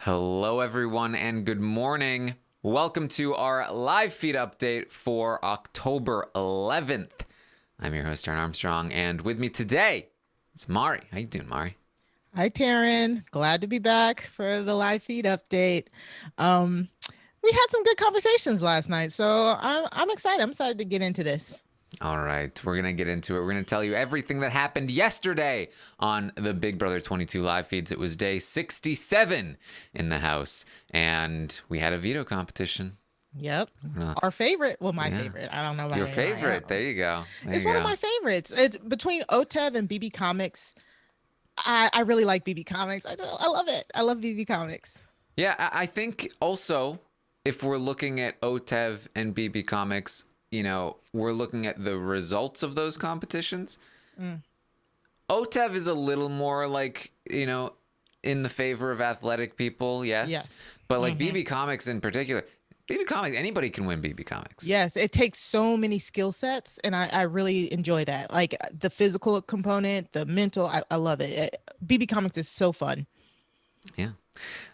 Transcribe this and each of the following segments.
Hello, everyone, and good morning. Welcome to our live feed update for October 11th. I'm your host, Aaron Armstrong, and with me today is Mari. How you doing, Mari? Hi, Taryn. Glad to be back for the live feed update. Um, we had some good conversations last night, so I'm excited. I'm excited to get into this. All right, we're going to get into it. We're going to tell you everything that happened yesterday on the Big Brother 22 live feeds. It was day 67 in the house, and we had a veto competition. Yep. Our favorite. Well, my Yeah. favorite. I don't know about Your anyone favorite. else. There you go. There It's you one of go. my favorites. It's between OTEV and BB Comics. I really like BB Comics. I love it. I love BB Comics. Yeah, I think also if we're looking at OTEV and BB Comics, we're looking at the results of those competitions. OTEV is a little more like, in the favor of athletic people, yes. Yes. But like BB Comics in particular, BB Comics, anybody can win BB Comics. Yes, it takes so many skill sets, and I really enjoy that. Like the physical component, the mental, I love it. BB Comics is so fun. Yeah.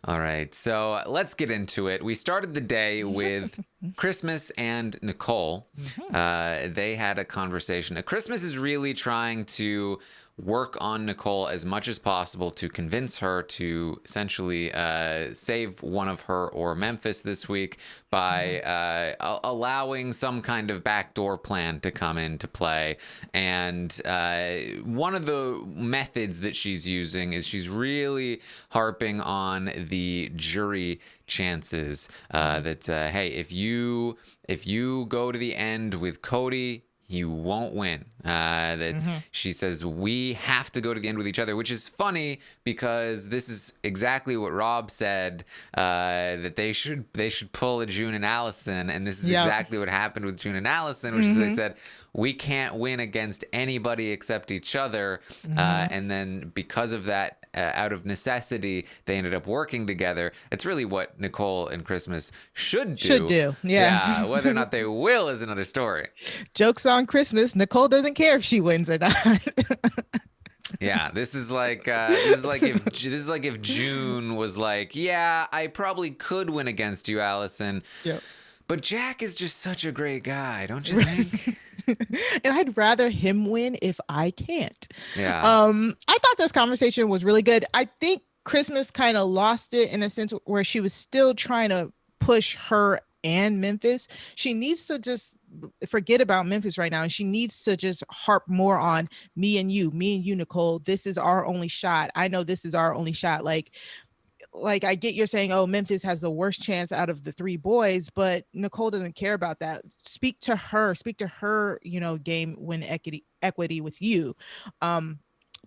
All right. So let's get into it. We started the day with Christmas and Nicole. They had a conversation. Christmas is really trying to work on Nicole as much as possible to convince her to essentially save one of her or Memphis this week by allowing some kind of backdoor plan to come into play. And one of the methods that she's using is she's really harping on the jury chances that hey, if you go to the end with Cody, you won't win. She says we have to go to the end with each other, which is funny because this is exactly what Rob said, that they should pull a June and Allison, and this is exactly what happened with June and Allison, which is they said we can't win against anybody except each other, and then because of that, out of necessity, they ended up working together. It's really what Nicole and Christmas should do. Yeah. Whether or not they will is another story. Jokes on Christmas. Nicole doesn't care if she wins or not. Yeah, this is like if June was like, yeah, I probably could win against you, Allison. Yep. But Jack is just such a great guy, don't you think? And I'd rather him win if I can't. Yeah. I thought this conversation was really good. I think Christmas kind of lost it in a sense where she was still trying to push her and Memphis. She needs to just forget about Memphis right now, and she needs to just harp more on me and you, Nicole. This is our only shot. I know this is our only shot. Like I get you're saying, oh, Memphis has the worst chance out of the three boys, but Nicole doesn't care about that. Speak to her, game win equity with you.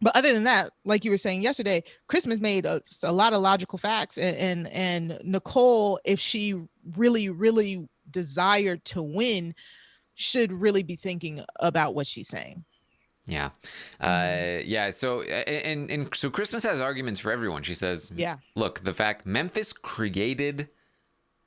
But other than that, like you were saying yesterday, Christmas made a lot of logical facts, and Nicole, if she really desired to win, should really be thinking about what she's saying. Yeah. Yeah. So, so Christmas has arguments for everyone. She says, Yeah. Look, the fact Memphis created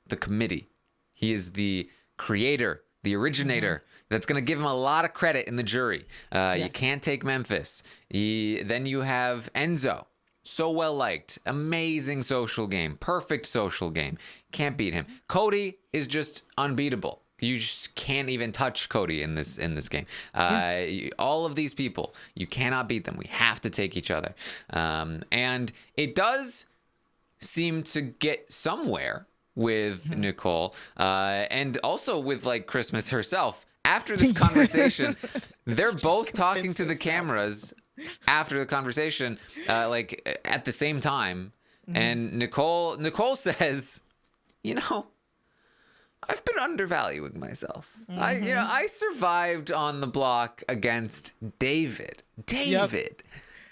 the committee. He is the creator, the originator. That's going to give him a lot of credit in the jury. You can't take Memphis. Then you have Enzo. So well liked. Amazing social game. Perfect social game. Can't beat him. Cody is just unbeatable. You just can't even touch Cody in this game. All of these people, you cannot beat them. We have to take each other. And it does seem to get somewhere with Nicole, and also with like Christmas herself. After this conversation, they're both talking to the cameras after the conversation, like at the same time. And Nicole says, I've been undervaluing myself. I survived on the block against David.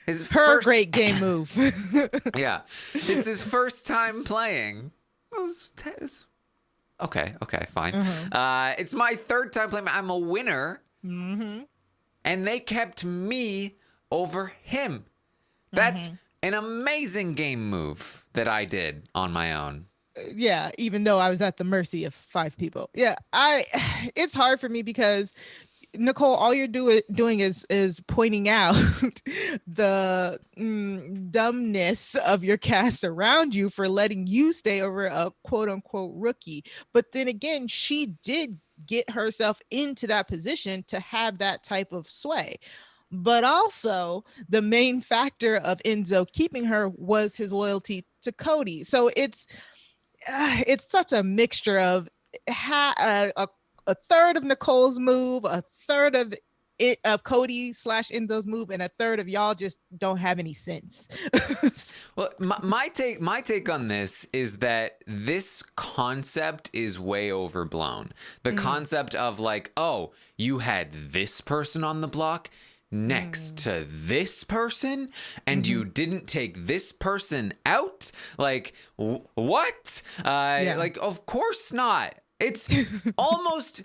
His Her great game move. Yeah, it's his first time playing. Okay, fine. It's my third time playing. I'm a winner, and they kept me over him. That's an amazing game move that I did on my own. Yeah, even though I was at the mercy of 5 people. Yeah, it's hard for me because Nicole, all you're doing is pointing out the dumbness of your cast around you for letting you stay over a quote unquote rookie. But then again, she did get herself into that position to have that type of sway. But also, the main factor of Enzo keeping her was his loyalty to Cody. So it's such a mixture of a third of Nicole's move, a third of it of Cody / Enzo's move, and a third of y'all just don't have any sense. Well, my take on this is that this concept is way overblown. The concept of like, oh, you had this person on the block next to this person and you didn't take this person out, like what? Like, of course not. It's almost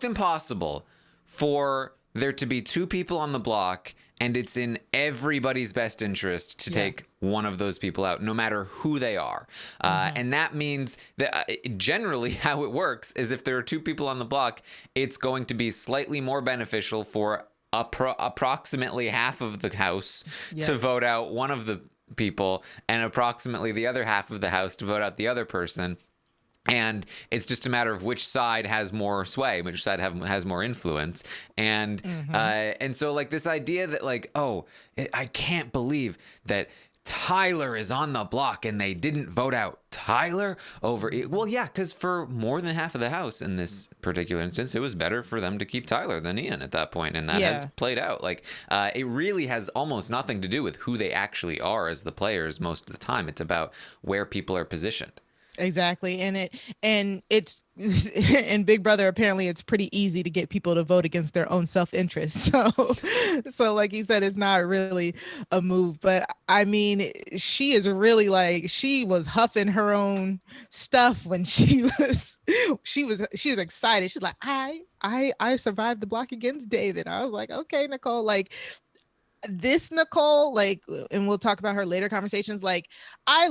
impossible for there to be two people on the block, and it's in everybody's best interest to take one of those people out, no matter who they are. And that means that generally how it works is if there are two people on the block, it's going to be slightly more beneficial for approximately half of the house to vote out one of the people, and approximately the other half of the house to vote out the other person. And it's just a matter of which side has more sway, which side has more influence. And so like this idea that like, oh, I can't believe that Tyler is on the block and they didn't vote out Tyler over it. Well, yeah, because for more than half of the house in this particular instance, it was better for them to keep Tyler than Ian at that point, and that has played out. Like, it really has almost nothing to do with who they actually are as the players most of the time. It's about where people are positioned. Exactly. And it's in Big Brother, apparently it's pretty easy to get people to vote against their own self-interest. So like you said, it's not really a move. But I mean, she is really like, she was huffing her own stuff when she was excited. She's like, I survived the block against David. I was like, okay, Nicole, like this Nicole, like, and we'll talk about her later conversations, like I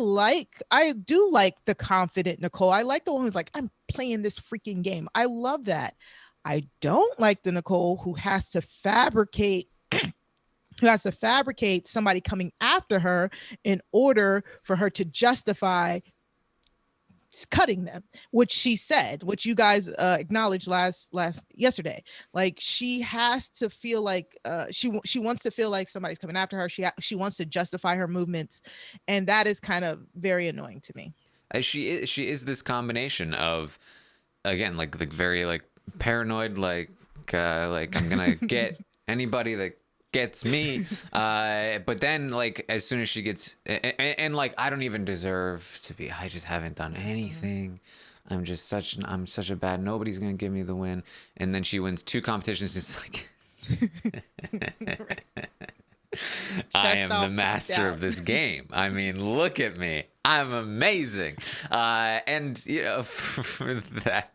do like the confident Nicole. I like the one who's like, I'm playing this freaking game. I love that. I don't like the Nicole who has to fabricate somebody coming after her in order for her to justify cutting them, which she said, which you guys acknowledged yesterday. Like she has to feel like she wants to feel like somebody's coming after her. She wants to justify her movements, and that is kind of very annoying to me. She is this combination of, again, like the very like paranoid, like I'm gonna get anybody that gets me, but then like as soon as she gets and like I don't even deserve to be, I just haven't done anything, I'm such a bad, nobody's gonna give me the win, and then she wins 2 competitions. It's like I am the master of this game. I mean, look at me, I'm amazing. And you know, that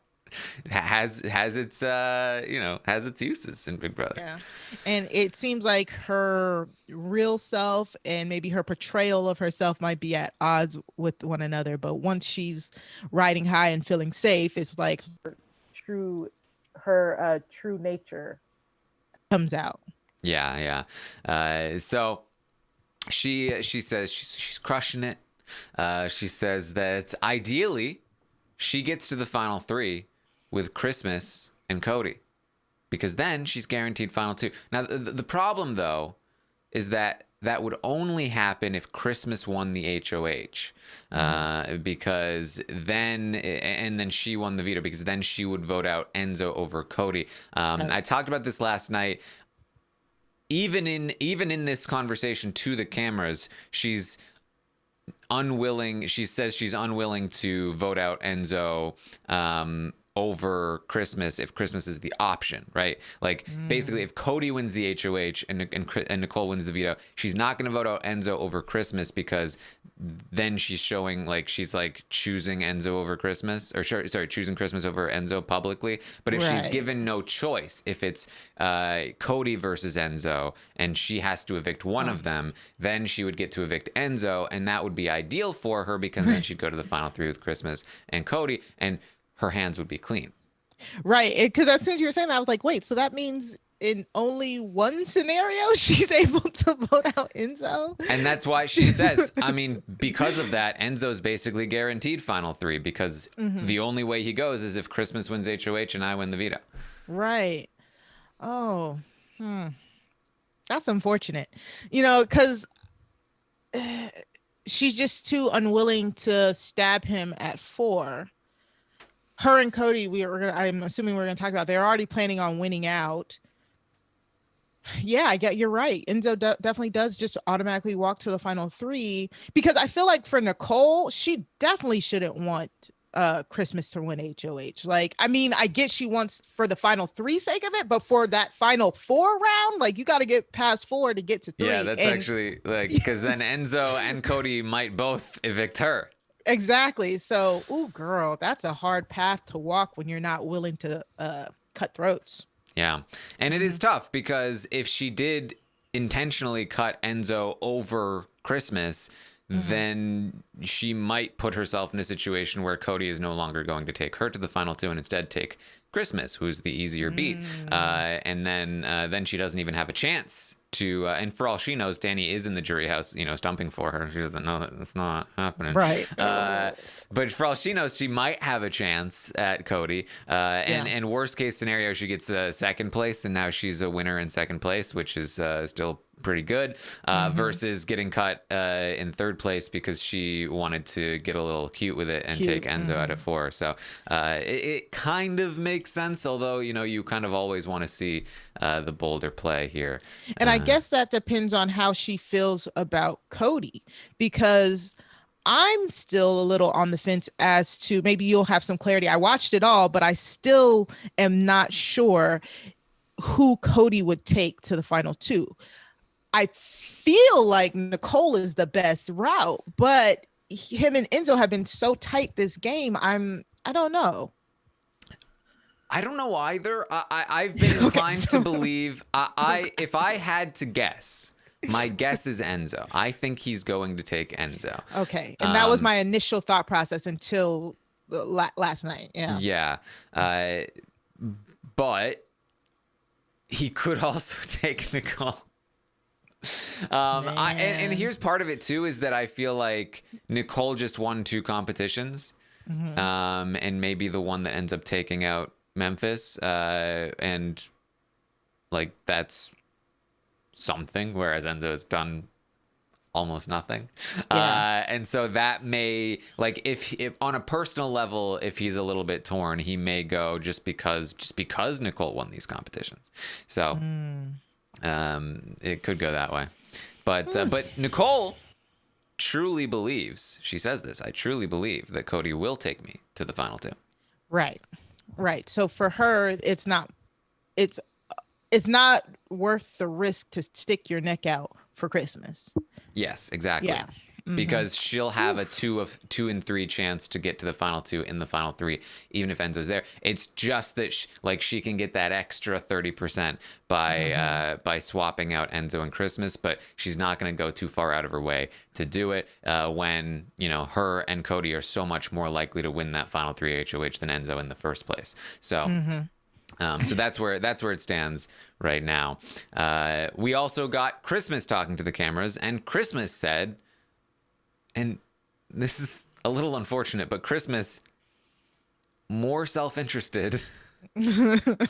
has its has its uses in Big Brother. Yeah. And it seems like her real self and maybe her portrayal of herself might be at odds with one another, but once she's riding high and feeling safe, it's like her true nature comes out. Yeah. So she says she's crushing it. She says that ideally she gets to the final 3 with Christmas and Cody, because then she's guaranteed final 2. Now, the problem, though, is that would only happen if Christmas won the HOH, because then she won the veto, because then she would vote out Enzo over Cody. I talked about this last night. Even in this conversation to the cameras, she's unwilling. She says she's unwilling to vote out Enzo over Christmas if Christmas is the option, right? Like basically, if Cody wins the HOH and Nicole wins the veto, she's not going to vote out Enzo over Christmas, because then she's showing like she's like choosing Enzo over Christmas, or choosing Christmas over Enzo publicly. But if she's given no choice, if it's Cody versus Enzo and she has to evict one of them, then she would get to evict Enzo, and that would be ideal for her, because then she'd go to the final 3 with Christmas and Cody, and her hands would be clean. Right. Because as soon as you were saying that, I was like, wait, so that means in only one scenario she's able to vote out Enzo? And that's why she says, I mean, because of that, Enzo's basically guaranteed final three because the only way he goes is if Christmas wins HOH and I win the veto. Right. Oh, that's unfortunate. Because she's just too unwilling to stab him at 4. Her and Cody, I'm assuming we're gonna talk about. They're already planning on winning out. Yeah, I get you're right. Enzo definitely does just automatically walk to the final 3 because I feel like for Nicole, she definitely shouldn't want Christmas to win HOH. Like, I mean, I get she wants for the final 3 sake of it, but for that final 4 round, like you got to get past 4 to get to 3. Yeah, that's actually like because then Enzo and Cody might both evict her. Exactly. So, ooh, girl, that's a hard path to walk when you're not willing to cut throats. Yeah. And it is tough because if she did intentionally cut Enzo over Christmas, then she might put herself in a situation where Cody is no longer going to take her to the final 2 and instead take Christmas, who's the easier beat. And then she doesn't even have a chance to, and for all she knows, Danny is in the jury house, stumping for her. She doesn't know that it's not happening. Right. But for all she knows, she might have a chance at Cody. And worst case scenario, she gets second place, and now she's a winner in second place, which is still pretty good, versus getting cut in third place because she wanted to get a little cute with it and take Enzo out of 4. So it kind of makes sense, although, you kind of always want to see the bolder play here. And I guess that depends on how she feels about Cody, because I'm still a little on the fence as to, maybe you'll have some clarity. I watched it all, but I still am not sure who Cody would take to the final 2. I feel like Nicole is the best route, but him and Enzo have been so tight this game. I don't know. I don't know either. I've been inclined to believe. If I had to guess, my guess is Enzo. I think he's going to take Enzo. Okay, and that was my initial thought process until last night. Yeah. Yeah, but he could also take Nicole. And here's part of it too, is that I feel like Nicole just won 2 competitions, and maybe the one that ends up taking out Memphis, and like that's something, whereas Enzo has done almost nothing. And so that may, like, if on a personal level, if he's a little bit torn, he may go just because Nicole won these competitions. So it could go that way, but Nicole truly believes, she says this, I truly believe that Cody will take me to the final 2. Right. So for her, it's not worth the risk to stick your neck out for Christmas. Yes, exactly. Yeah. Because she'll have a 2 in 3 chance to get to the final 2 in the final 3, even if Enzo's there. It's just that she can get that extra 30% by swapping out Enzo and Christmas, but she's not going to go too far out of her way to do it when her and Cody are so much more likely to win that final 3 HOH than Enzo in the first place. So. So that's where it stands right now. We also got Christmas talking to the cameras, and Christmas said, and this is a little unfortunate, but Christmas, more self-interested than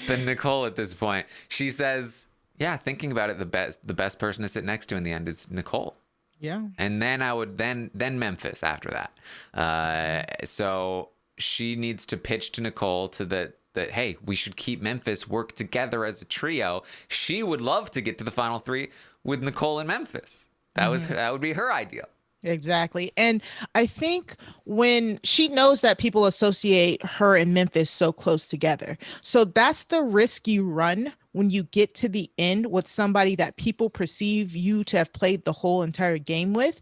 Nicole at this point. She says, yeah, thinking about it, the best person to sit next to in the end is Nicole. Yeah. And then I would then Memphis after that. So she needs to pitch to Nicole that hey, we should keep Memphis, work together as a trio. She would love to get to the final 3 with Nicole and Memphis. That would be her ideal. Exactly. And I think when she knows that people associate her and Memphis so close together. So that's the risk you run when you get to the end with somebody that people perceive you to have played the whole entire game with.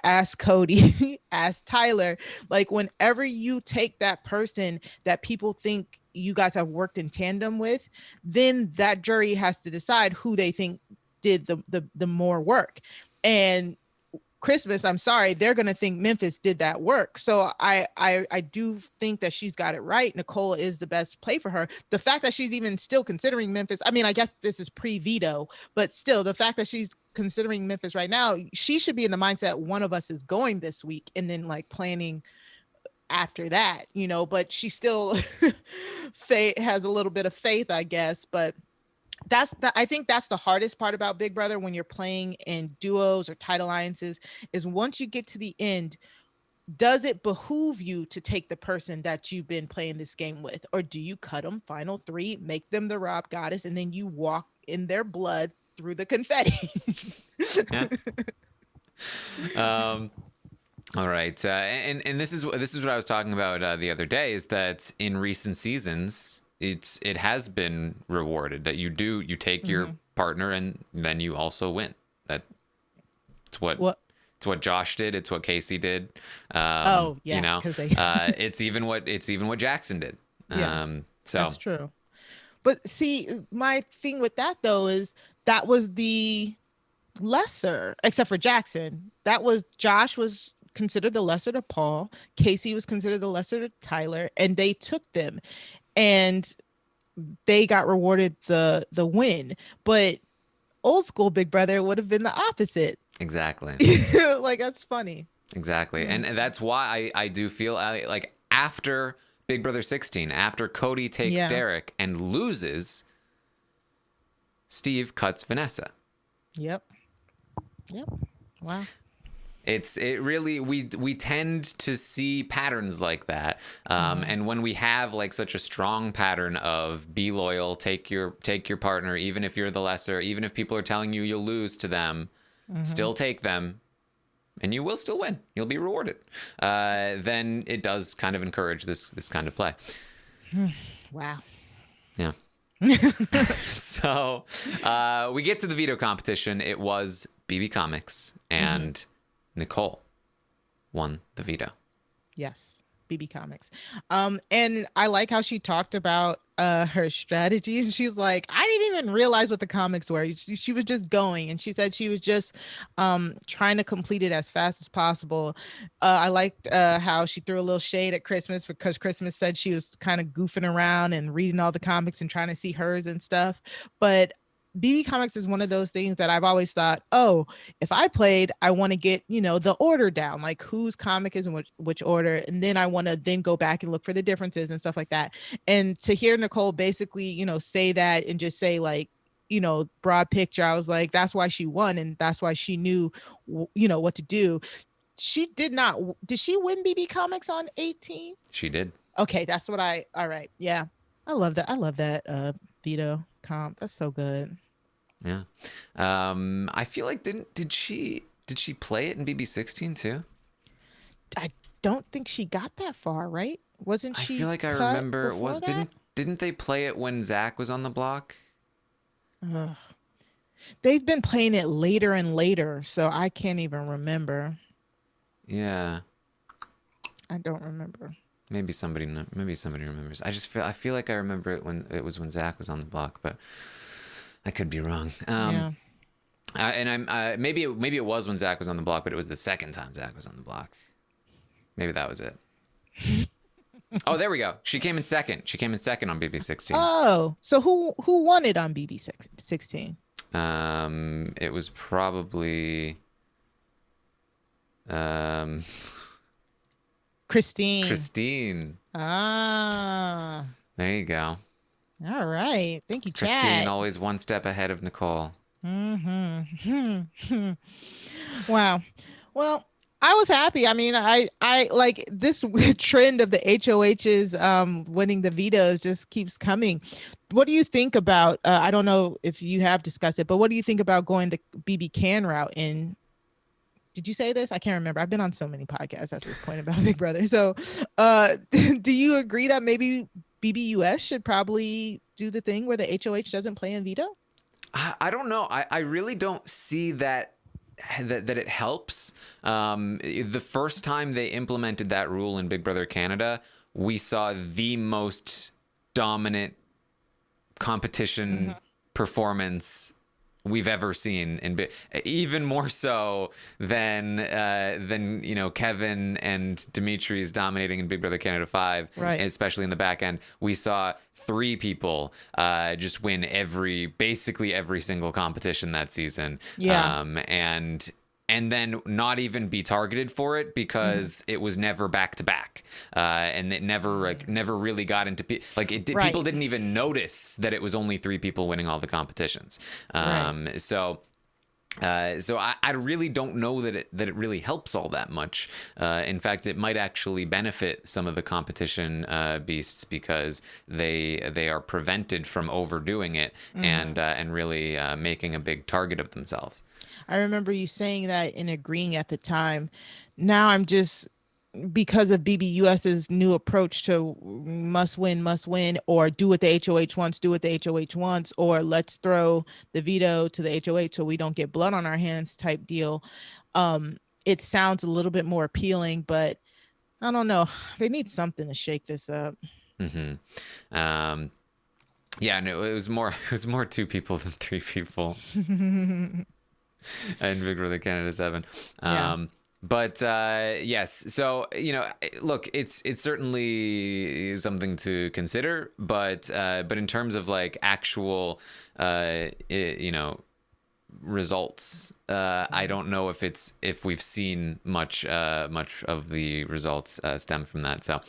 Ask Cody, ask Tyler. Like, whenever you take that person that people think you guys have worked in tandem with, then that jury has to decide who they think did the more work. And Christmas, I'm sorry, they're gonna think Memphis did that work. So I do think that she's got it right. Nicole is the best play for her. The fact that she's even still considering Memphis, I mean, I guess this is pre-veto, but still, the fact that she's considering Memphis right now, she should be in the mindset one of us is going this week, and then like planning after that, but she still has a little bit of faith, I guess. But I think that's the hardest part about Big Brother when you're playing in duos or tight alliances, is once you get to the end, does it behoove you to take the person that you've been playing this game with, or do you cut them final three, make them the Rob Goddess, and then you walk in their blood through the confetti? Yeah. All right, and this is what I was talking about the other day, is that in recent seasons, it has been rewarded that you take your partner and then you also win. It's what Josh did. It's what Casey did. It's even what Jackson did. So that's true. But see, my thing with that though is that was the lesser, except for Jackson. Josh was considered the lesser to Paul. Casey was considered the lesser to Tyler, and they took them, and they got rewarded the win. But old school Big Brother would have been the opposite. Exactly. Like, that's funny. Exactly. And that's why I do feel like after Big Brother 16, after Cody takes Derek and loses, Steve cuts Vanessa. Yep. Wow. It really, we tend to see patterns like that, and when we have like such a strong pattern of be loyal, take your partner, even if you're the lesser, even if people are telling you you'll lose to them, still take them, and you will still win. You'll be rewarded. Then it does kind of encourage this kind of play. Wow. Yeah. So we get to the veto competition. It was BB Comics and Nicole won the veto. Yes, BB Comics. And I like how she talked about her strategy. And she's like, I didn't even realize what the comics were. She was just going, and she said she was just trying to complete it as fast as possible. I liked how she threw a little shade at Christmas, because Christmas said she was kind of goofing around and reading all the comics and trying to see hers and stuff. But BB Comics is one of those things that I've always thought, oh, if I played, I want to get, the order down, like whose comic is in which order. And then I want to then go back and look for the differences and stuff like that. And to hear Nicole basically, say that and just say like, broad picture, I was like, that's why she won. And that's why she knew, what to do. She did not. Did she win BB Comics on 18? She did. Okay. That's what all right. Yeah. I love that. Veto comp. That's so good. Yeah. I feel like did she play it in BB16 too? I don't think she got that far, right? Wasn't she? I feel like I remember didn't they play it when Zach was on the block? They've been playing it later and later, so I can't even remember. Yeah. I don't remember. Maybe somebody remembers. I feel like I remember it when Zach was on the block, but I could be wrong. Yeah. And I'm maybe it was when Zach was on the block, but it was the second time Zach was on the block. Maybe that was it. Oh, there we go. She came in second. On BB16. Oh, so who won it on BB16? It was probably Christine. Ah. There you go. All right. Thank you, Chad. Christine, always one step ahead of Nicole. Wow. Well, I was happy. I mean, I like this trend of the HOHs winning the vetoes just keeps coming. What do you think about, I don't know if you have discussed it, but what do you think about going the BB Can route in? Did you say this? I can't remember. I've been on so many podcasts at this point about Big Brother. So do you agree that maybe BBUS should probably do the thing where the HOH doesn't play in veto? I don't know. I really don't see that it helps. The first time they implemented that rule in Big Brother Canada, we saw the most dominant competition performance we've ever seen, and even more so than Kevin and Dimitri's dominating in Big Brother Canada 5, Right. especially in the back end. We saw 3 people just win basically every single competition that season. Yeah. And then not even be targeted for it because it was never back to back, and it never really got into Right. people didn't even notice that it was only 3 people winning all the competitions. Right. So I really don't know that it really helps all that much. In fact, it might actually benefit some of the competition beasts because they are prevented from overdoing it and really making a big target of themselves. I remember you saying that and agreeing at the time. Now I'm just, because of BBUS's new approach to must win, or do what the HOH wants, or let's throw the veto to the HOH so we don't get blood on our hands type deal. It sounds a little bit more appealing, but I don't know. They need something to shake this up. Yeah, no, it was more 2 people than 3 people. And Big Brother Canada 7. Yeah. But yes, so look, it's certainly something to consider, but in terms of like actual results, I don't know if we've seen much of the results stem from that. So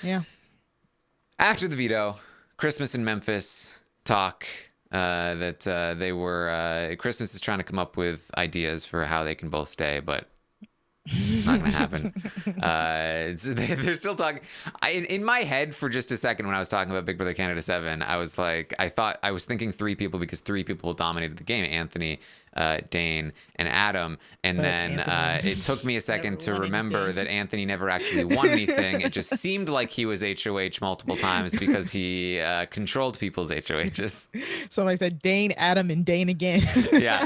Yeah. after the veto, Christmas in Memphis talk. That they were Christmas is trying to come up with ideas for how they can both stay, but it's not gonna happen. They're still talking. In my head for just a second when I was talking about Big Brother Canada 7, I was like, I was thinking 3 people because 3 people dominated the game: Anthony, Dane, and Adam. And But then Anthony it took me a second never to won remember anything. that Anthony never actually won anything. It just seemed like he was HOH multiple times because he controlled people's HOHs. Somebody said Dane, Adam, and Dane again. Yeah.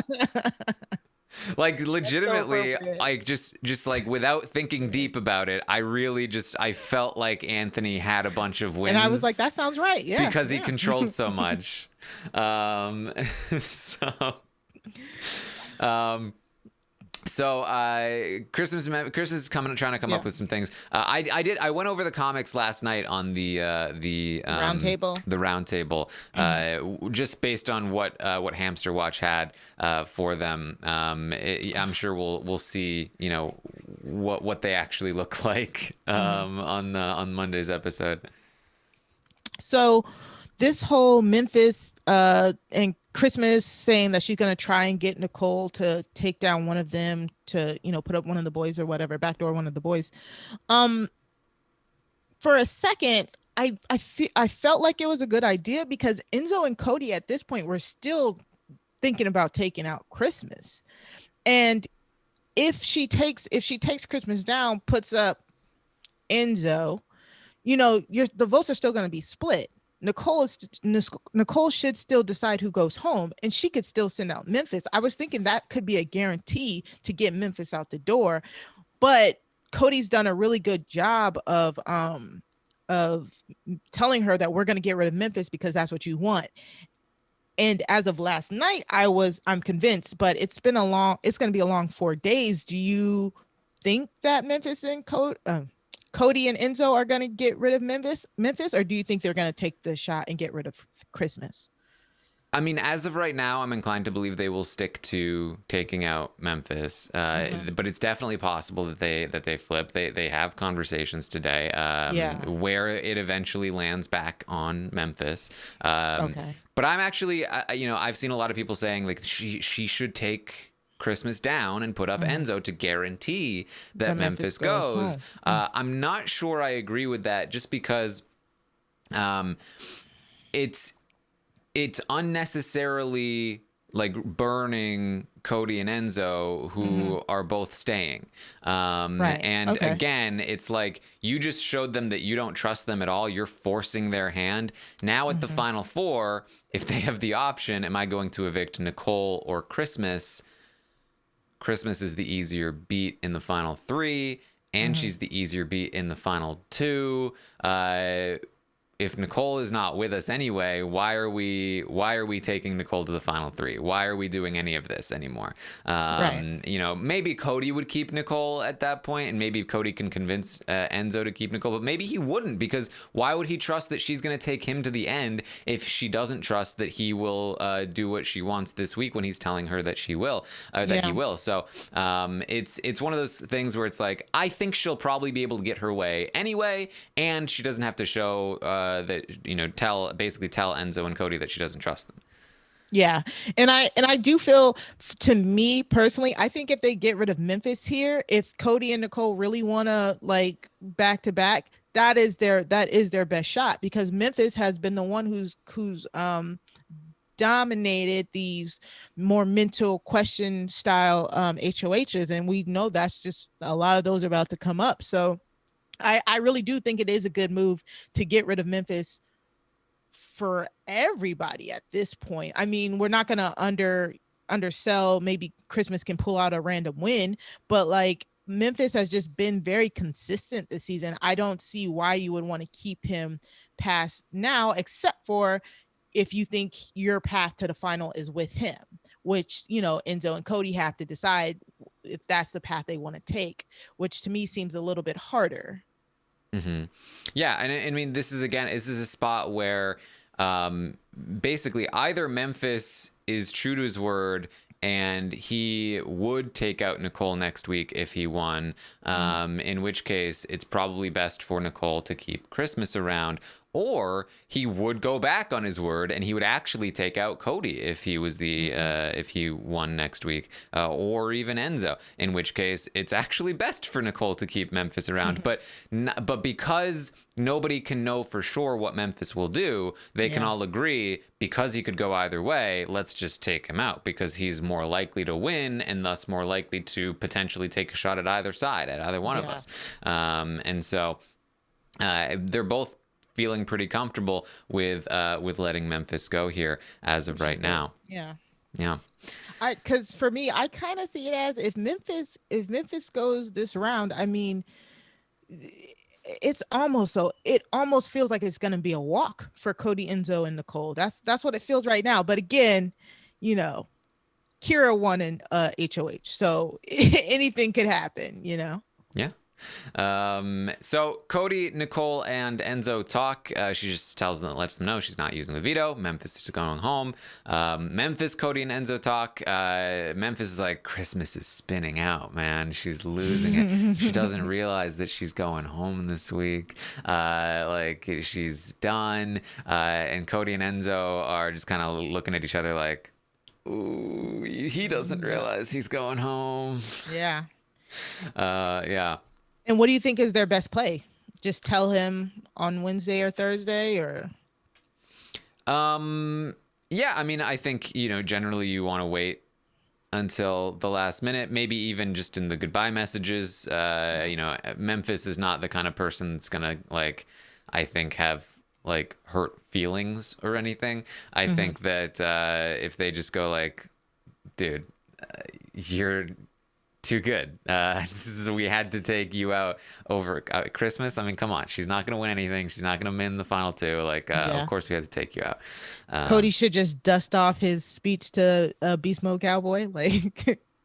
Like So legitimately, appropriate. like just like without thinking deep about it, I felt like Anthony had a bunch of wins. And I was like, that sounds right. Yeah. Because he Yeah. controlled so much. So Christmas is trying to come up with some things. I went over the comics last night on the Round table. the round table, just based on what Hamster Watch had for them. I'm sure we'll see what they actually look like on Monday's episode. So this whole Memphis and Christmas saying that she's gonna try and get Nicole to take down one of them, to put up one of the boys or whatever, backdoor one of the boys. For a second, I felt like it was a good idea because Enzo and Cody at this point were still thinking about taking out Christmas. And if she takes Christmas down, puts up Enzo, the votes are still going to be split. Nicole should still decide who goes home, and she could still send out Memphis. I was thinking that could be a guarantee to get Memphis out the door, but Cody's done a really good job of telling her that we're going to get rid of Memphis because that's what you want. And as of last night, I'm convinced, but it's going to be a long 4 days. Do you think that Memphis and Cody and Enzo are going to get rid of Memphis, or do you think they're going to take the shot and get rid of Christmas? I mean, as of right now, I'm inclined to believe they will stick to taking out Memphis, but it's definitely possible that they flip. They have conversations today, where it eventually lands back on Memphis. Okay. But I'm actually, I've seen a lot of people saying like she should take Christmas down and put up Enzo to guarantee that Memphis goes. I'm not sure I agree with that, just because it's unnecessarily like burning Cody and Enzo, who are both staying. Right. And Okay. again, it's like you just showed them that you don't trust them at all. You're forcing their hand. Now at the final 4, if they have the option, am I going to evict Nicole or Christmas? Christmas is the easier beat in the final 3, and she's the easier beat in the final 2. if Nicole is not with us anyway, why are we taking Nicole to the final three? Why are we doing any of this anymore? Right. Maybe Cody would keep Nicole at that point, and maybe Cody can convince Enzo to keep Nicole, but maybe he wouldn't, because why would he trust that she's going to take him to the end if she doesn't trust that he will do what she wants this week when he's telling her that he will. So it's one of those things where it's like, I think she'll probably be able to get her way anyway, and she doesn't have to show tell Enzo and Cody that she doesn't trust them. Yeah. And I do feel, to me personally, I think if they get rid of Memphis here, if Cody and Nicole really want to like back to back, that is their best shot, because Memphis has been the one who's dominated these more mental question style HOHs, and we know that's just a lot of those are about to come up. So I really do think it is a good move to get rid of Memphis for everybody at this point. I mean, we're not gonna undersell. Maybe Christmas can pull out a random win, but like Memphis has just been very consistent this season. I don't see why you would want to keep him past now, except for if you think your path to the final is with him, which, Enzo and Cody have to decide if that's the path they want to take, which to me seems a little bit harder. Mm-hmm. Yeah. And I mean, this is a spot where basically either Memphis is true to his word and he would take out Nicole next week if he won, in which case it's probably best for Nicole to keep Christmas around, or he would go back on his word and he would actually take out Cody if he was if he won next week, or even Enzo, in which case it's actually best for Nicole to keep Memphis around. But because nobody can know for sure what Memphis will do, they can all agree, because he could go either way, let's just take him out, because he's more likely to win and thus more likely to potentially take a shot at either side, at either one of us. And so they're both feeling pretty comfortable with letting Memphis go here as of right now. Yeah. Because for me, I kind of see it as, if Memphis goes this round, I mean, it almost feels like it's going to be a walk for Cody, Enzo, and Nicole. That's what it feels right now. But again, Kira won in HOH, so anything could happen. Yeah. So Cody, Nicole, and Enzo talk. She just lets them know she's not using the veto. Memphis is going home. Memphis, Cody, and Enzo talk. Memphis is like, Christmas is spinning out, man. She's losing it. She doesn't realize that she's going home this week. Like, she's done. And Cody and Enzo are just kind of looking at each other like, ooh, he doesn't realize he's going home. Yeah. Yeah. And what do you think is their best play? Just tell him on Wednesday or Thursday, or? Yeah, I mean, I think, generally you want to wait until the last minute, maybe even just in the goodbye messages. Memphis is not the kind of person that's going to, I think, have, hurt feelings or anything. I think that if they just go dude, you're too good. We had to take you out over Christmas. I mean, come on. She's not going to win anything. She's not going to win the final two. Of course we had to take you out. Cody should just dust off his speech to Beast Mode Cowboy.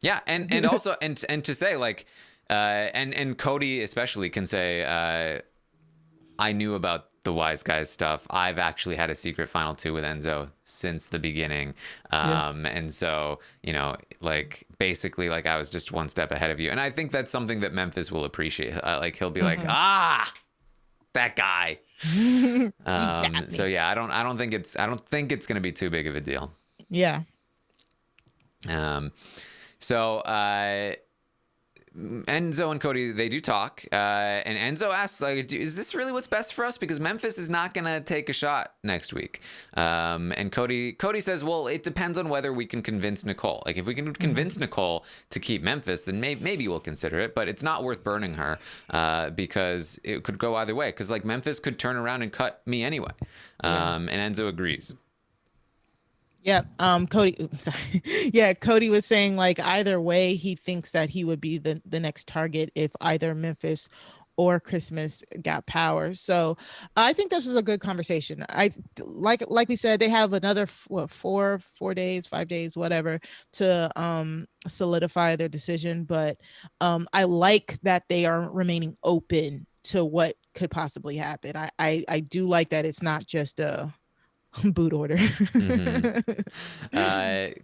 Yeah. And also, and to say and Cody especially can say, I knew about the wise guys stuff. I've actually had a secret final two with Enzo since the beginning. And so, basically I was just one step ahead of you. And I think that's something that Memphis will appreciate. He'll be like, that guy. So yeah, I don't think it's going to be too big of a deal. Yeah. So Enzo and Cody, they do talk, and Enzo asks, is this really what's best for us? Because Memphis is not going to take a shot next week. And Cody says, well, it depends on whether we can convince Nicole. If we can convince Nicole to keep Memphis, then maybe we'll consider it, but it's not worth burning her, because it could go either way. Because Memphis could turn around and cut me anyway. And Enzo agrees. Yeah. Cody, sorry. Yeah. Cody was saying either way, he thinks that he would be the next target if either Memphis or Christmas got power. So I think this was a good conversation. I like we said, they have another what 4 days, 5 days, whatever, to solidify their decision. But I like that they are remaining open to what could possibly happen. I do like that it's not just a boot order.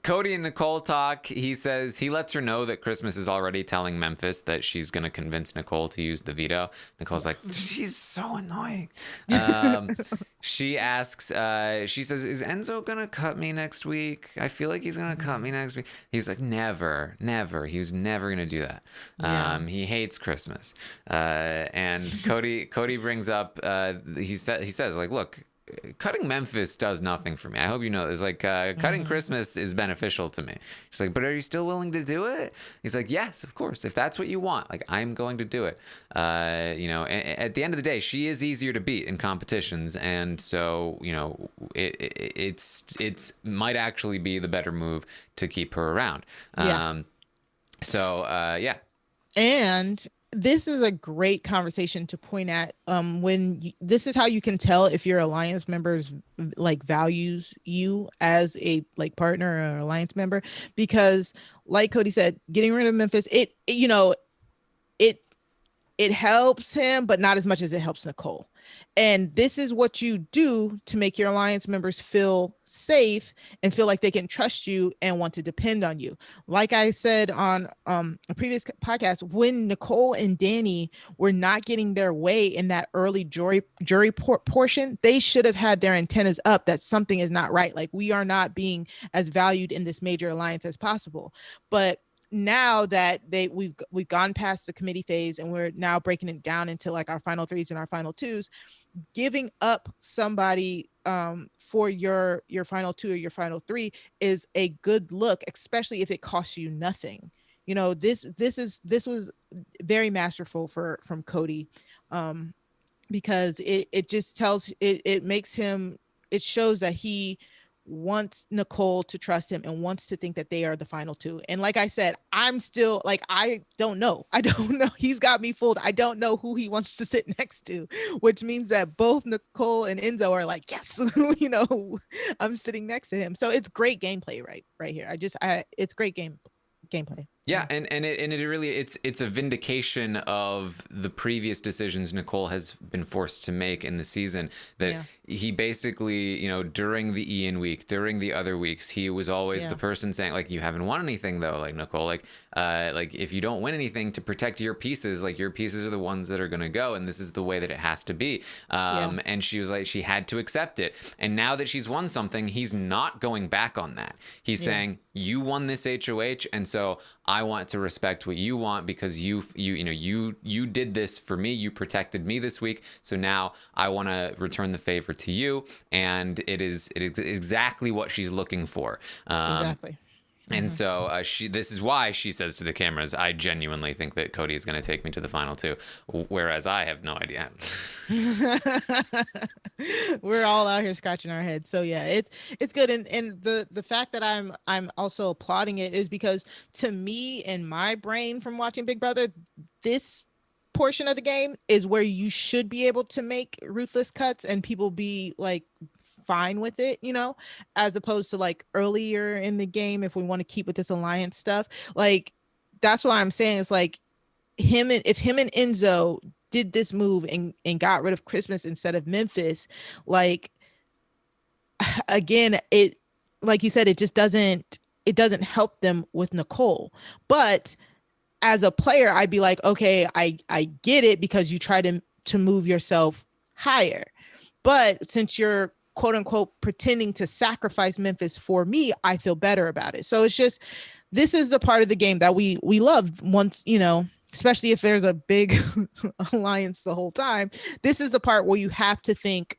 Cody and Nicole talk. He says he lets her know that Christmas is already telling Memphis that she's going to convince Nicole to use the veto. Nicole's like, she's so annoying. She asks, she says, is Enzo going to cut me next week? I feel like he's going to cut me next week. He's like, never. He was never going to do that. He hates Christmas. And Cody brings up, he says, like, look, cutting Memphis does nothing for me. I hope you know. It's like cutting Christmas is beneficial to me. She's like, but are you still willing to do it? He's like, yes, of course. If that's what you want, like, I'm going to do it. At the end of the day, she is easier to beat in competitions, and so it's might actually be the better move to keep her around. Yeah. And this is a great conversation to point at this is how you can tell if your alliance members like values you as a like partner or alliance member, because like Cody said, getting rid of Memphis, it helps him, but not as much as it helps Nicole. And this is what you do to make your alliance members feel safe and feel like they can trust you and want to depend on you. Like I said on a previous podcast, when Nicole and Danny were not getting their way in that early jury portion, they should have had their antennas up that something is not right. Like, we are not being as valued in this major alliance as possible. But now that we've gone past the committee phase and we're now breaking it down into like our final threes and our final twos, giving up somebody for your final two or your final three is a good look, especially if it costs you nothing. This was very masterful from Cody, because it just tells it makes him, it shows that he wants Nicole to trust him and wants to think that they are the final two. And like I said, I'm still like, I don't know. He's got me fooled. I don't know who he wants to sit next to, which means that both Nicole and Enzo are like, yes, I'm sitting next to him. So it's great gameplay right here. It's great gameplay. Yeah, and it really it's a vindication of the previous decisions Nicole has been forced to make in the season, that he basically, during the Ian week, during the other weeks, he was always the person saying, like, you haven't won anything though, like, Nicole, like if you don't win anything, to protect your pieces, like, your pieces are the ones that are going to go, and this is the way that it has to be. And she was like, she had to accept it. And now that she's won something, he's not going back on that. He's saying, you won this HOH, and so I want to respect what you want, because you did this for me. You protected me this week. So now I want to return the favor to you. And it is exactly what she's looking for. Exactly. And so this is why she says to the cameras, I genuinely think that Cody is going to take me to the final two, whereas I have no idea. We're all out here scratching our heads. So yeah, it's good. And the fact that I'm also applauding it is because, to me, in my brain from watching Big Brother, this portion of the game is where you should be able to make ruthless cuts and people be like fine with it, as opposed to like earlier in the game, if we want to keep with this alliance stuff. Like, that's what I'm saying. It's like if him and Enzo did this move and got rid of Christmas instead of Memphis, like, again, it, like you said, it doesn't help them with Nicole. But as a player, I'd be like, okay, I get it, because you try to move yourself higher. But since you're quote unquote pretending to sacrifice Memphis for me, I feel better about it. So it's just, this is the part of the game that we love once, especially if there's a big alliance the whole time. This is the part where you have to think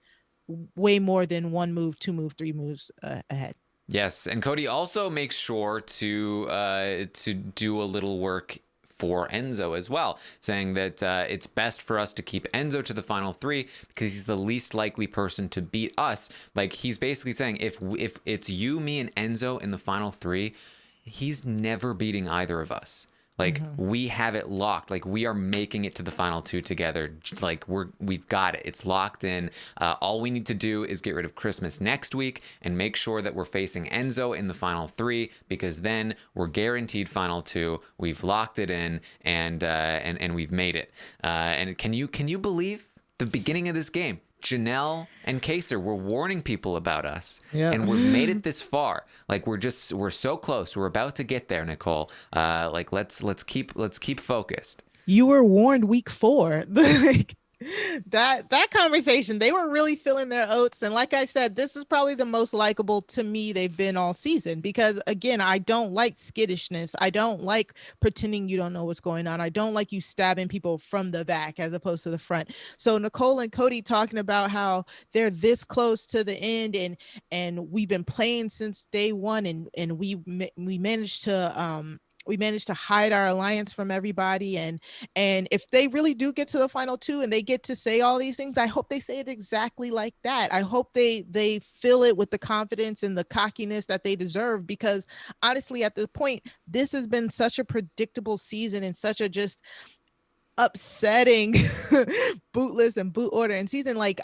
way more than one move, two move, three moves ahead. Yes, and Cody also makes sure to do a little work for Enzo as well, saying that it's best for us to keep Enzo to the final three because he's the least likely person to beat us. Like, he's basically saying, if it's you, me, and Enzo in the final three, he's never beating either of us. Like we have it locked. Like we are making it to the final two together. Like we've got it. It's locked in. All we need to do is get rid of Christmas next week and make sure that we're facing Enzo in the final three, because then we're guaranteed final two. We've locked it in, and we've made it. And can you believe the beginning of this game? Janelle and Kaser were warning people about us, Yeah. and we've made it this far. Like we're so close. We're about to get there, Nicole. Like let's keep focused. You were warned week 4. Like that conversation, they were really feeling their oats. And like I said, this is probably the most likable to me they've been all season, because again, I don't like skittishness. I don't like pretending you don't know what's going on. I don't like you stabbing people from the back as opposed to the front. So Nicole and Cody talking about how they're this close to the end, and we've been playing since day one, and we managed to hide our alliance from everybody. And if they really do get to the final two and they get to say all these things, I hope they say it exactly like that. I hope they fill it with the confidence and the cockiness that they deserve, because honestly, at this point, this has been such a predictable season and such a just upsetting bootless and boot order and season. Like,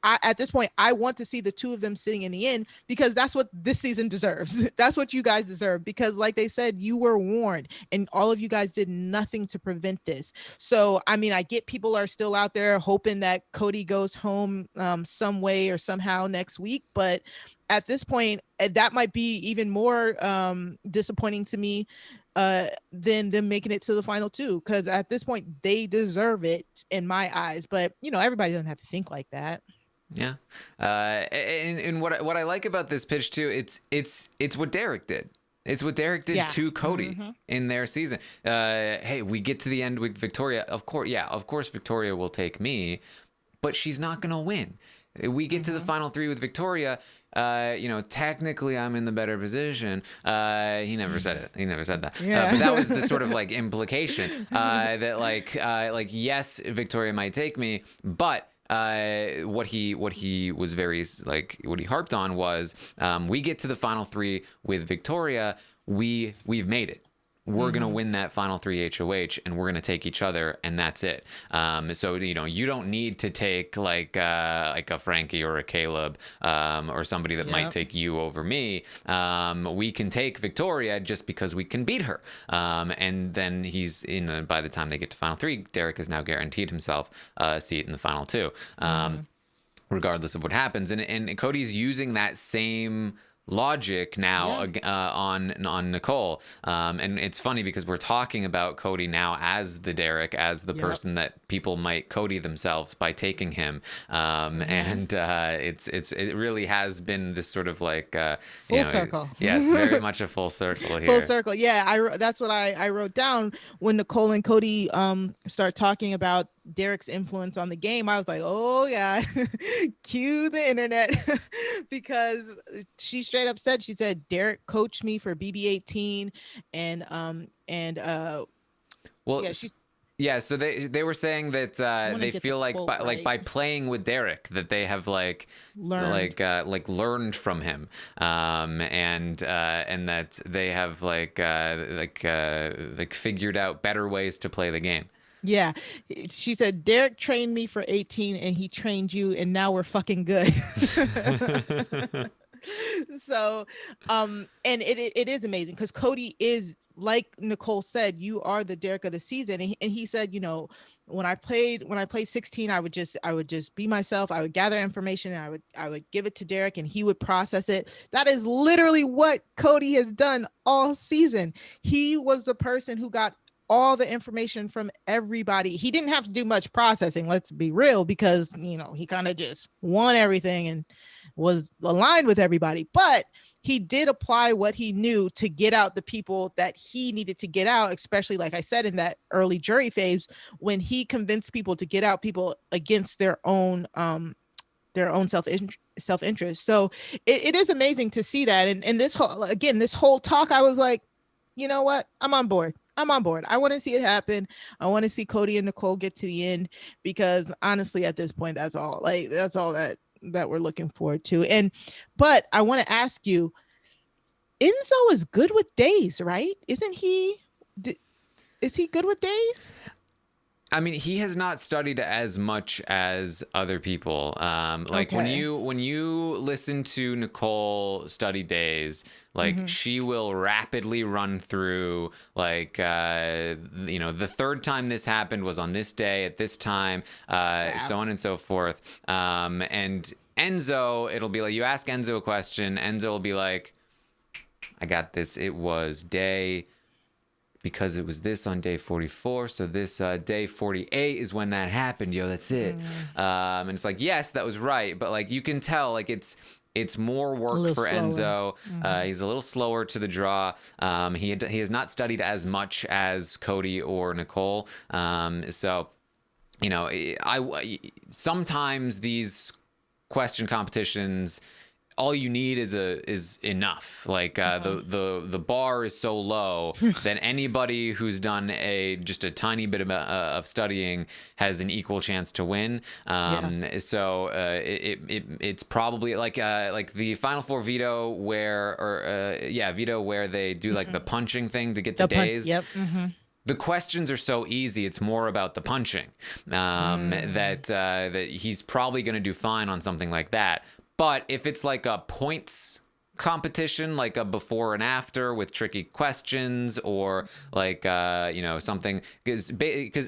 at this point, I want to see the two of them sitting in the end, because that's what this season deserves. That's what you guys deserve, because like they said, you were warned and all of you guys did nothing to prevent this. So, I mean, I get people are still out there hoping that Cody goes home some way or somehow next week. But at this point, that might be even more disappointing to me than them making it to the final two, because at this point, they deserve it in my eyes. But, everybody doesn't have to think like that. Yeah, and what I like about this pitch too, it's what Derek did. It's what Derek did to Cody in their season. Hey, we get to the end with Victoria. Of course, Victoria will take me, but she's not gonna win. We get to the final three with Victoria. Technically I'm in the better position. He never said it. He never said that. Yeah. But that was the sort of like implication that yes, Victoria might take me, but what he was very what he harped on was we get to the final three with Victoria, we've made it. We're gonna win that final three HOH, and we're gonna take each other, and that's it. So you don't need to take like a Frankie or a Caleb or somebody that might take you over me. We can take Victoria just because we can beat her. And then by the time they get to final three, Derek has now guaranteed himself a seat in the final two, regardless of what happens. And Cody's using that same logic now on Nicole, and it's funny because we're talking about Cody now as the Derek, as the person that people might Cody themselves by taking him, and it really has been this sort of like full circle. Yes, very much a full circle here. Full circle. Yeah, that's what I wrote down when Nicole and Cody start talking about Derek's influence on the game. I was like, oh yeah, cue the internet, because she straight up said, she said Derek coached me for BB18, so they were saying that they feel like by playing with Derek that they have learned from him, and that they have figured out better ways to play the game. Yeah, she said Derek trained me for 18 and he trained you, and now we're fucking good. So and it is amazing, because Cody is, like Nicole said, you are the Derek of the season, and he said, when I played 16, I would just be myself. I would gather information and I would give it to Derek and he would process it. That is literally what Cody has done all season. He was the person who got all the information from everybody. He didn't have to do much processing, let's be real, because he kind of just won everything and was aligned with everybody. But he did apply what he knew to get out the people that he needed to get out, especially like I said in that early jury phase, when he convinced people to get out people against their own self-interest. So it is amazing to see that. And this whole talk, I was like, you know what? I'm on board. I want to see it happen. I want to see Cody and Nicole get to the end, because honestly, at this point, that's all that we're looking forward to. But I want to ask you, Enzo is good with days, right? Isn't he? Is he good with days? I mean, he has not studied as much as other people. Like Okay. when you listen to Nicole study days, like Mm-hmm. she will rapidly run through like the third time this happened was on this day at this time, Wow. so on and so forth. And Enzo, it'll be like you ask Enzo a question, Enzo will be like, "I got this. It was day." Because it was this on day 44, so this day 48 is when that happened. Yo, that's it. And it's like, yes, that was right, but like you can tell, like it's more A work little for slower. Enzo. Mm-hmm. He's a little slower to the draw. He has not studied as much as Cody or Nicole. So I sometimes these question competitions, all you need is enough. Like the bar is so low that anybody who's done just a tiny bit of studying has an equal chance to win. Yeah. So it's probably like the Final Four veto veto where they do like Mm-hmm. the punching thing to get the The punch. days. Yep. Mm-hmm. The questions are so easy. It's more about the punching. Mm. That he's probably going to do fine on something like that. But if it's like a points competition, like a before and after with tricky questions, or like something, because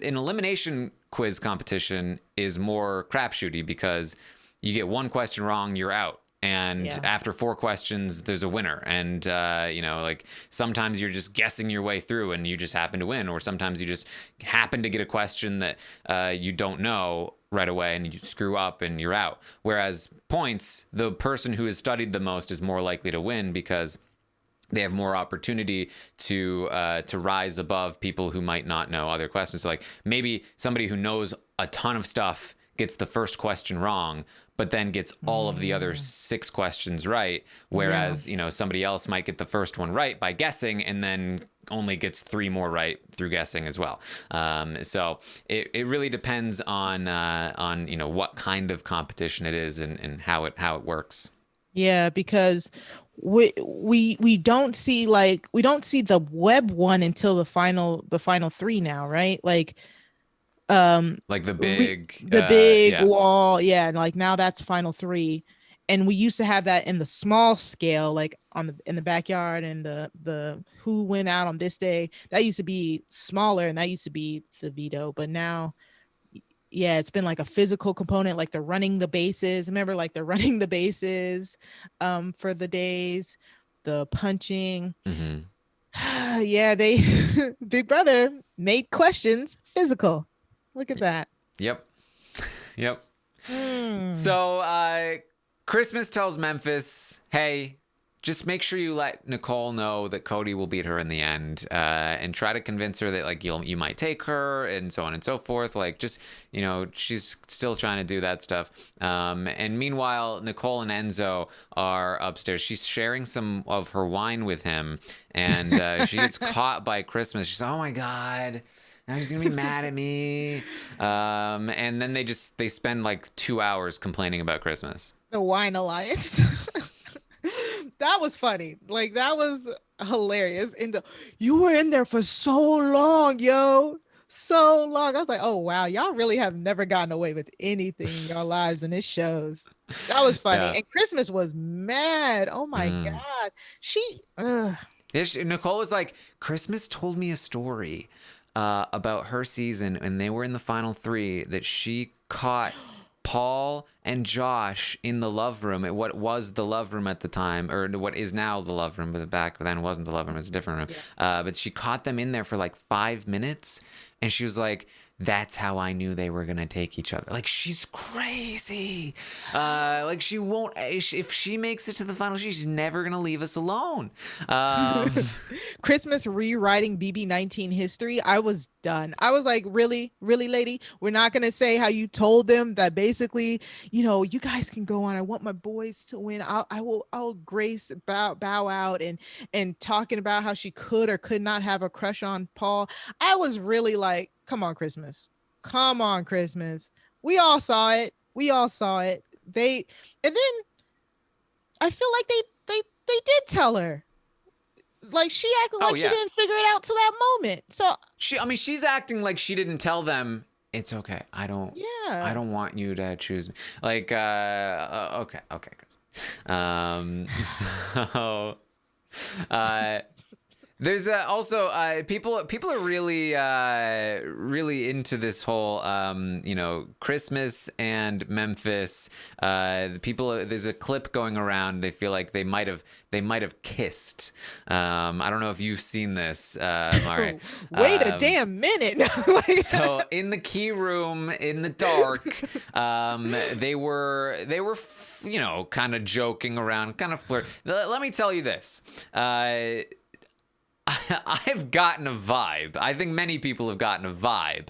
an elimination quiz competition is more crapshooty because you get one question wrong, you're out. And Yeah. after 4 questions, there's a winner. And, like sometimes you're just guessing your way through and you just happen to win. Or sometimes you just happen to get a question that you don't know right away and you screw up and you're out. Whereas points, the person who has studied the most is more likely to win because they have more opportunity to rise above people who might not know other questions. So like maybe somebody who knows a ton of stuff gets the first question wrong, but then gets all of the other Mm. 6 questions right. Yeah. Whereas, somebody else might get the first one right by guessing and then only gets 3 more right through guessing as well. So it really depends on what kind of competition it is and how it works. Yeah, because we don't see we don't see the web one until the final three now, right? Like Like the big, the big yeah. wall, yeah, and like now that's final three. And we used to have that in the small scale, like on in the backyard, and the who went out on this day. That used to be smaller, and that used to be the veto. But now, yeah, it's been like a physical component, like the running the bases. Remember, like the running the bases, for the days, the punching. Hmm. Yeah, they Big Brother made questions physical. Look at that. Yep. Yep. Hmm. So Christmas tells Memphis, hey, just make sure you let Nicole know that Cody will beat her in the end, and try to convince her that like you might take her and so on and so forth. Like just she's still trying to do that stuff. And meanwhile, Nicole and Enzo are upstairs. She's sharing some of her wine with him, and she gets caught by Christmas. She's oh my god. Now she's gonna be mad at me. And then they spend like 2 hours complaining about Christmas. The Wine Alliance. That was funny. Like that was hilarious. You were in there for so long, yo. So long. I was like, oh wow, y'all really have never gotten away with anything in your lives, and it shows. That was funny. Yeah. And Christmas was mad. Oh my Mm. God. She ugh. Nicole was like, Christmas told me a story about her season, and they were in the final 3 that she caught Paul and Josh in the love room at what was the love room at the time, or what is now the love room, but back then wasn't the love room, it was a different room. Yeah. But she caught them in there for like 5 minutes, and she was like, that's how I knew they were gonna take each other. Like she's crazy. Like she won't. If she makes it to the final, she's never gonna leave us alone. Um, Christmas rewriting BB19 history. I was done. I was like, really, really, lady, we're not gonna say how you told them that basically, you guys can go on. I want my boys to win. I'll grace bow out and talking about how she could or could not have a crush on Paul. I was really like, come on, Christmas. Come on, Christmas. We all saw it. We all saw it. And then I feel like they did tell her. Like she acted Oh like she yeah. didn't figure it out till that moment. So I mean, she's acting like she didn't tell them. It's okay. I yeah. don't want you to choose me. Like, okay, okay, Chris. So, uh, there's also people are really really into this whole Christmas and Memphis. There's a clip going around. They feel like they might have kissed. I don't know if you've seen this, Mari. Wait a damn minute. So in the key room in the dark, they were kind of joking around, kind of flirt. Let me tell you this. I've gotten a vibe. I think many people have gotten a vibe.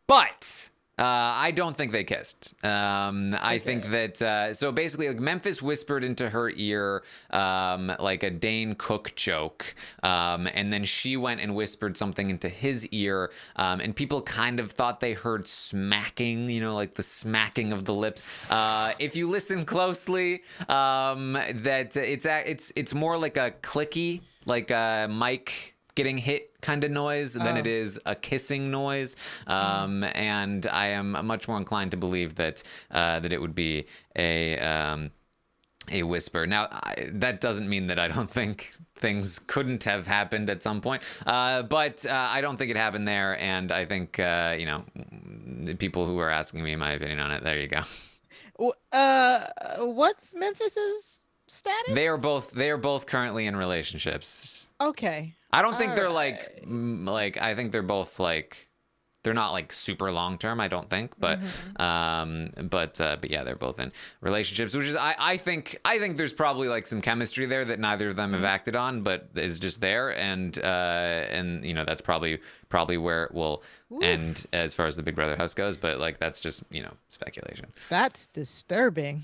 But I don't think they kissed. I think that so basically, like Memphis whispered into her ear like a Dane Cook joke, and then she went and whispered something into his ear, and people kind of thought they heard smacking, like the smacking of the lips. If you listen closely, that it's more like a clicky, like a mic getting hit kind of noise than it is a kissing noise, and I am much more inclined to believe that it would be a whisper. Now, that doesn't mean that I don't think things couldn't have happened at some point, but I don't think it happened there, and I think the people who are asking me my opinion on it, there you go. What's Memphis's status? They are both currently in relationships. Okay. I don't think they're right. like I think they're both like they're not like super long term, I don't think, but yeah, they're both in relationships, which is I think there's probably like some chemistry there that neither of them have acted on, but is just there, and that's probably where it will end as far as the Big Brother house goes, but like that's just speculation. That's disturbing.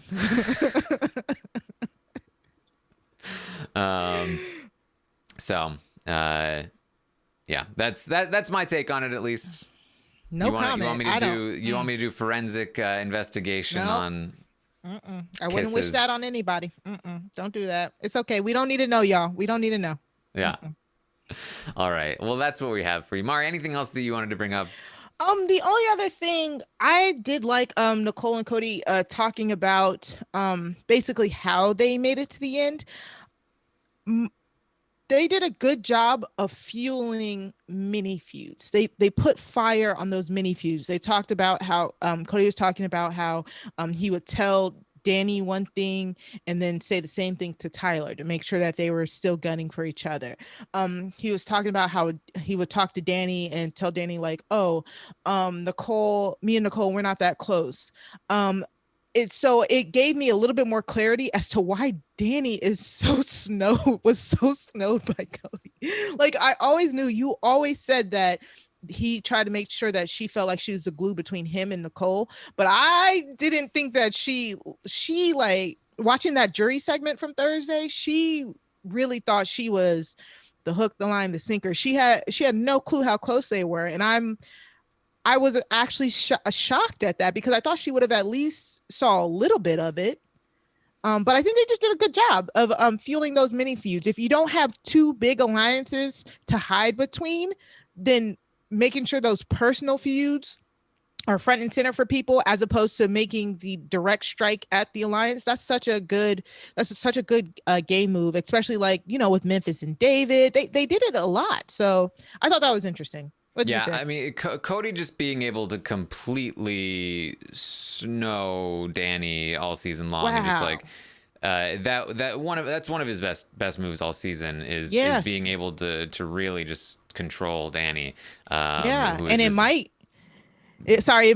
So yeah, that's my take on it, at least. No comment. You want me to do forensic investigation on I wouldn't wish that on anybody. Don't do that. It's okay. We don't need to know, y'all. We don't need to know. Yeah. All right. Well, that's what we have for you. Mari, anything else that you wanted to bring up? The only other thing I did like Nicole and Cody talking about basically how they made it to the end. They did a good job of fueling mini feuds. They put fire on those mini feuds. They talked about how Cody was talking about how he would tell Danny one thing and then say the same thing to Tyler to make sure that they were still gunning for each other. He was talking about how he would talk to Danny and tell Danny like, "Oh, Nicole, me and Nicole, we're not that close." It gave me a little bit more clarity as to why Danny was so snowed by Cody. Like I always knew, you always said that he tried to make sure that she felt like she was the glue between him and Nicole, but I didn't think that she like watching that jury segment from Thursday, she really thought she was the hook, the line, the sinker. She had no clue how close they were, and I was actually shocked at that because I thought she would have at least saw a little bit of it. But I think they just did a good job of fueling those mini feuds. If you don't have two big alliances to hide between, then making sure those personal feuds are front and center for people as opposed to making the direct strike at the alliance, that's such a good game move, especially like with Memphis and David. They did it a lot, so I thought that was interesting. Yeah, I mean, Cody just being able to completely snow Danny all season long, and just like that's one of his best moves all season is being able to really just control Danny. And it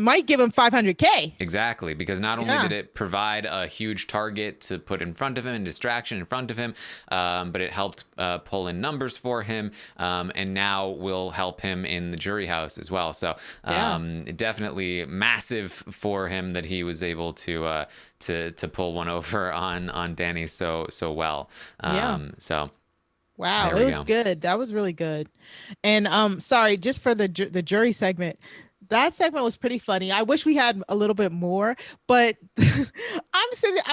might give him 500K. Exactly, because not only did it provide a huge target to put in front of him and distraction in front of him, but it helped pull in numbers for him, and now will help him in the jury house as well. So definitely massive for him that he was able to pull one over on Danny so well. So. Wow, it was good. That was really good. And sorry, just for the jury segment. that segment was pretty funny. I wish we had a little bit more, but I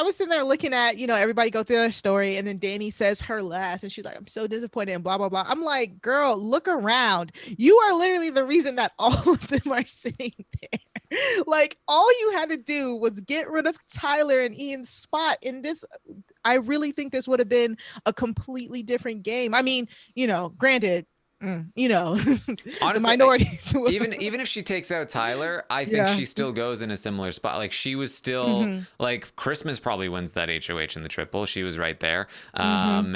was sitting there looking at, everybody go through their story, and then Danny says her last, and she's like, I'm so disappointed, and blah, blah, blah. I'm like, girl, look around. You are literally the reason that all of them are sitting there. Like, all you had to do was get rid of Tyler and Ian's spot in this. I really think this would have been a completely different game. I mean, granted, Honestly, the minorities. even if she takes out Tyler, I think she still goes in a similar spot. Like, she was still like, Christmas probably wins that HOH in the triple. She was right there. And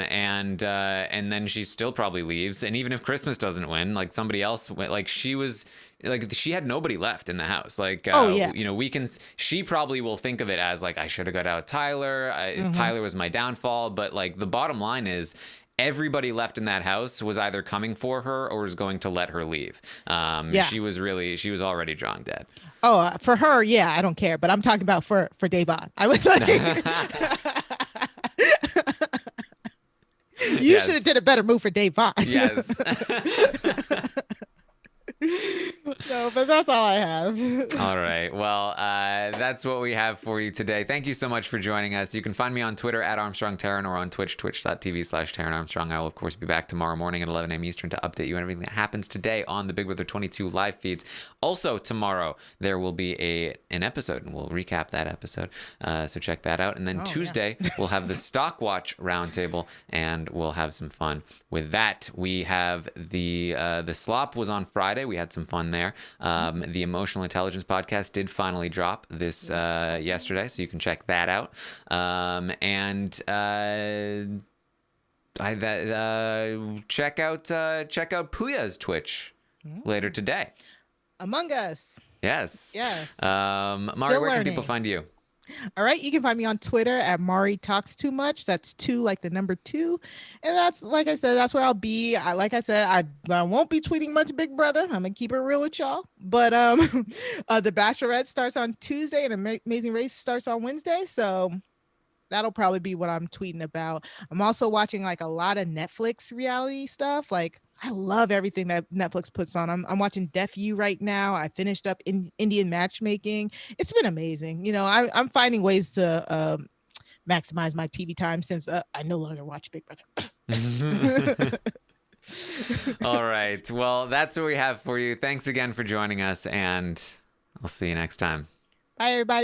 then she still probably leaves. And even if Christmas doesn't win, like, somebody else went, like, she was like, she had nobody left in the house. Like, she probably will think of it as like, I should have got out Tyler. Tyler was my downfall. But like, the bottom line is, everybody left in that house was either coming for her or was going to let her leave. She was already drawn dead. Oh, for her, yeah, I don't care. But I'm talking about for Davon. I was like, you should have did a better move for Davon. Yes. No, but that's all I have. All right. Well, that's what we have for you today. Thank you so much for joining us. You can find me on Twitter at ArmstrongTaryn or on Twitch, twitch.tv/Taryn Armstrong. I will, of course, be back tomorrow morning at 11 a.m. Eastern to update you on everything that happens today on the Big Brother 22 live feeds. Also, tomorrow, there will be an episode, and we'll recap that episode. So check that out. And then Tuesday, we'll have the Stock Watch Roundtable, and we'll have some fun with that. We have the slop was on Friday. We had some fun there. The Emotional Intelligence podcast did finally drop this yesterday, so you can check that out. Check out Puya's Twitch later today. Among Us. Yes. Mari, where can people find you? All right, you can find me on Twitter at Mari Talks Too Much. That's 2 like the number 2, and that's, like I said, that's where I'll be. Like I said, I won't be tweeting much Big Brother. I'm gonna keep it real with y'all. But the Bachelorette starts on Tuesday, and Amazing Race starts on Wednesday, so that'll probably be what I'm tweeting about. I'm also watching like a lot of Netflix reality stuff. Like, I love everything that Netflix puts on. I'm watching Deaf U right now. I finished up Indian Matchmaking. It's been amazing. I'm finding ways to maximize my TV time since I no longer watch Big Brother. All right. Well, that's what we have for you. Thanks again for joining us, and I'll see you next time. Bye, everybody.